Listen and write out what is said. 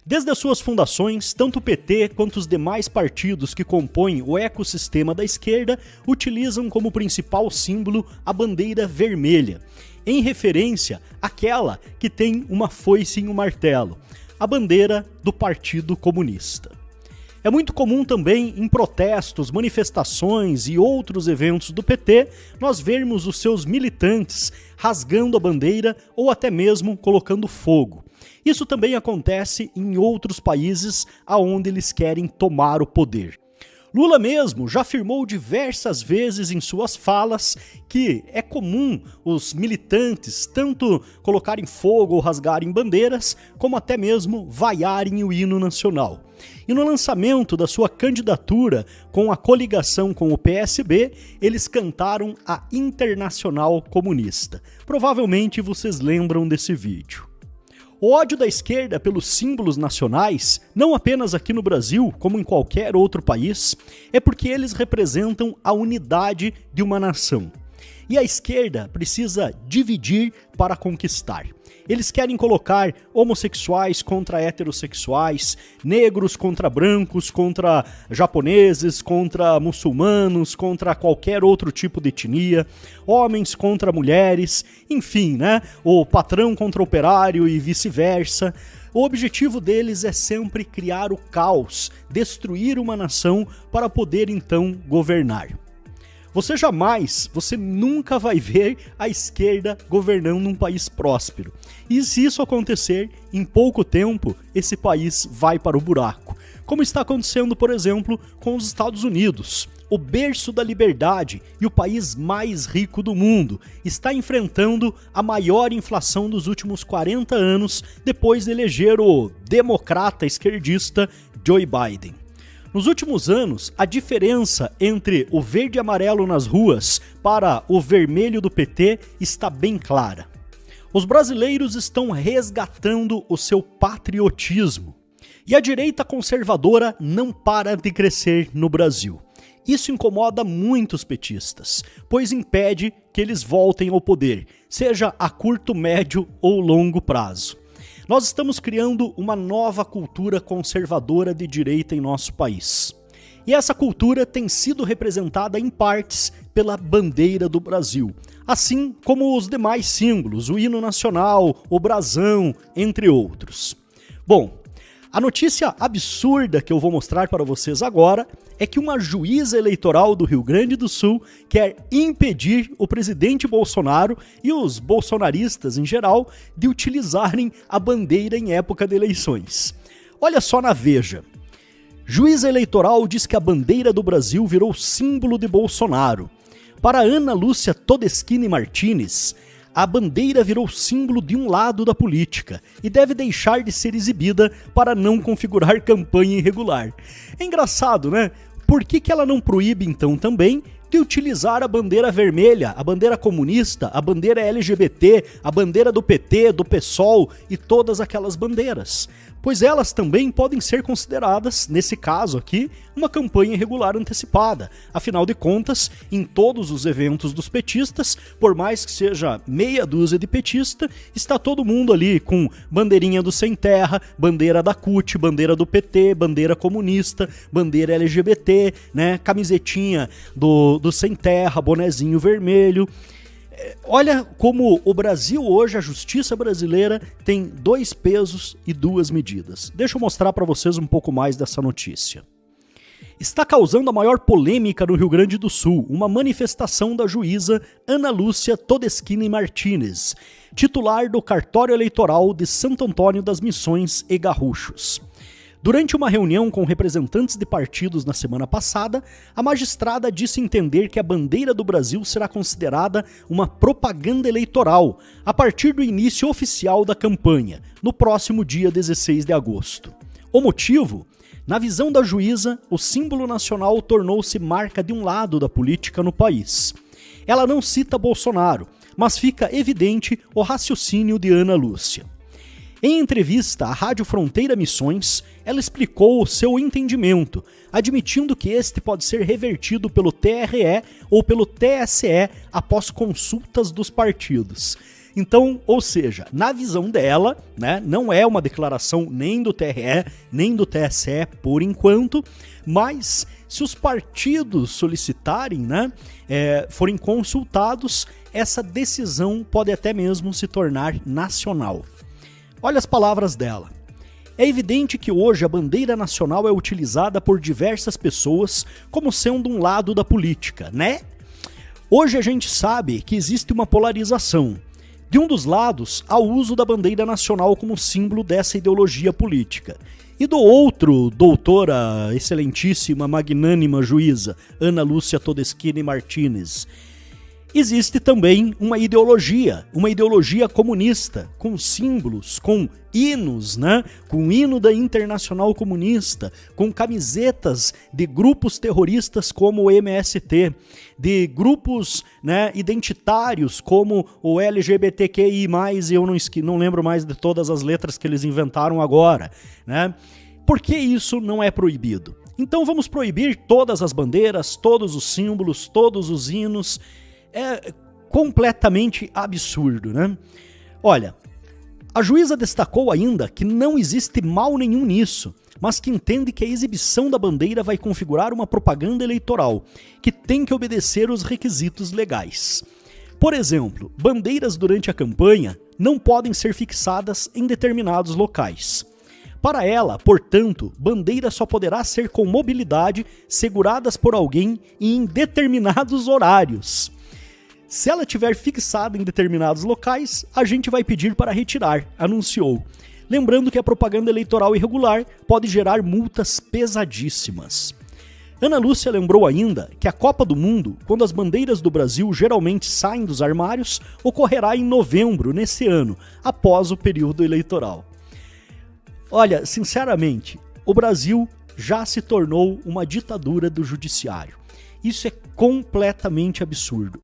Desde as suas fundações, tanto o PT quanto os demais partidos que compõem o ecossistema da esquerda utilizam como principal símbolo a bandeira vermelha, em referência àquela que tem uma foice e um martelo, a bandeira do Partido Comunista. É muito comum também em protestos, manifestações e outros eventos do PT, nós vermos os seus militantes rasgando a bandeira ou até mesmo colocando fogo. Isso também acontece em outros países aonde eles querem tomar o poder. Lula mesmo já afirmou diversas vezes em suas falas que é comum os militantes tanto colocarem fogo ou rasgarem bandeiras, como até mesmo vaiarem o hino nacional. E no lançamento da sua candidatura com a coligação com o PSB, eles cantaram a Internacional Comunista. Provavelmente vocês lembram desse vídeo. O ódio da esquerda pelos símbolos nacionais, não apenas aqui no Brasil, como em qualquer outro país, é porque eles representam a unidade de uma nação. E a esquerda precisa dividir para conquistar. Eles querem colocar homossexuais contra heterossexuais, negros contra brancos, contra japoneses, contra muçulmanos, contra qualquer outro tipo de etnia, homens contra mulheres, enfim, né? O patrão contra o operário e vice-versa. O objetivo deles é sempre criar o caos, destruir uma nação para poder então governar. Você nunca vai ver a esquerda governando um país próspero. E se isso acontecer, em pouco tempo, esse país vai para o buraco. Como está acontecendo, por exemplo, com os Estados Unidos. O berço da liberdade e o país mais rico do mundo está enfrentando a maior inflação dos últimos 40 anos depois de eleger o democrata esquerdista Joe Biden. Nos últimos anos, a diferença entre o verde e amarelo nas ruas para o vermelho do PT está bem clara. Os brasileiros estão resgatando o seu patriotismo. E a direita conservadora não para de crescer no Brasil. Isso incomoda muitos petistas, pois impede que eles voltem ao poder, seja a curto, médio ou longo prazo. Nós estamos criando uma nova cultura conservadora de direita em nosso país. E essa cultura tem sido representada em partes pela bandeira do Brasil, assim como os demais símbolos, o hino nacional, o brasão, entre outros. Bom, a notícia absurda que eu vou mostrar para vocês agora é que uma juíza eleitoral do Rio Grande do Sul quer impedir o presidente Bolsonaro e os bolsonaristas em geral de utilizarem a bandeira em época de eleições. Olha só na Veja. Juíza eleitoral diz que a bandeira do Brasil virou símbolo de Bolsonaro. Para Ana Lúcia Todeschini Martinez, a bandeira virou símbolo de um lado da política e deve deixar de ser exibida para não configurar campanha irregular. É engraçado, né? Por que ela não proíbe, então, também de utilizar a bandeira vermelha, a bandeira comunista, a bandeira LGBT, a bandeira do PT, do PSOL e todas aquelas bandeiras? Pois elas também podem ser consideradas, nesse caso aqui, uma campanha irregular antecipada. Afinal de contas, em todos os eventos dos petistas, por mais que seja meia dúzia de petista, está todo mundo ali com bandeirinha do Sem Terra, bandeira da CUT, bandeira do PT, bandeira comunista, bandeira LGBT, né, camisetinha do Sem Terra, bonezinho vermelho. Olha como o Brasil hoje, a justiça brasileira, tem 2 pesos e 2 medidas. Deixa eu mostrar para vocês um pouco mais dessa notícia. Está causando a maior polêmica no Rio Grande do Sul, uma manifestação da juíza Ana Lúcia Todeschini Martinez, titular do Cartório Eleitoral de Santo Antônio das Missões e Garruchos. Durante uma reunião com representantes de partidos na semana passada, a magistrada disse entender que a bandeira do Brasil será considerada uma propaganda eleitoral a partir do início oficial da campanha, no próximo dia 16 de agosto. O motivo? Na visão da juíza, o símbolo nacional tornou-se marca de um lado da política no país. Ela não cita Bolsonaro, mas fica evidente o raciocínio de Ana Lúcia. Em entrevista à Rádio Fronteira Missões, ela explicou o seu entendimento, admitindo que este pode ser revertido pelo TRE ou pelo TSE após consultas dos partidos. Então, ou seja, na visão dela, né, não é uma declaração nem do TRE, nem do TSE por enquanto, mas se os partidos solicitarem, né, forem consultados, essa decisão pode até mesmo se tornar nacional. Olha as palavras dela. É evidente que hoje a bandeira nacional é utilizada por diversas pessoas como sendo um lado da política, né? Hoje a gente sabe que existe uma polarização. De um dos lados, há o uso da bandeira nacional como símbolo dessa ideologia política. E do outro, doutora, excelentíssima, magnânima juíza, Ana Lúcia Todeschini Martinez, existe também uma ideologia comunista, com símbolos, com hinos, né? Com o hino da Internacional Comunista, com camisetas de grupos terroristas como o MST, de grupos, né, identitários como o LGBTQI+, e eu não lembro mais de todas as letras que eles inventaram agora, né? Por que isso não é proibido? Então vamos proibir todas as bandeiras, todos os símbolos, todos os hinos. É completamente absurdo, né? Olha, a juíza destacou ainda que não existe mal nenhum nisso, mas que entende que a exibição da bandeira vai configurar uma propaganda eleitoral, que tem que obedecer os requisitos legais. Por exemplo, bandeiras durante a campanha não podem ser fixadas em determinados locais. Para ela, portanto, bandeira só poderá ser com mobilidade seguradas por alguém e em determinados horários. Se ela tiver fixada em determinados locais, a gente vai pedir para retirar, anunciou. Lembrando que a propaganda eleitoral irregular pode gerar multas pesadíssimas. Ana Lúcia lembrou ainda que a Copa do Mundo, quando as bandeiras do Brasil geralmente saem dos armários, ocorrerá em novembro nesse ano, após o período eleitoral. Olha, sinceramente, o Brasil já se tornou uma ditadura do judiciário. Isso é completamente absurdo.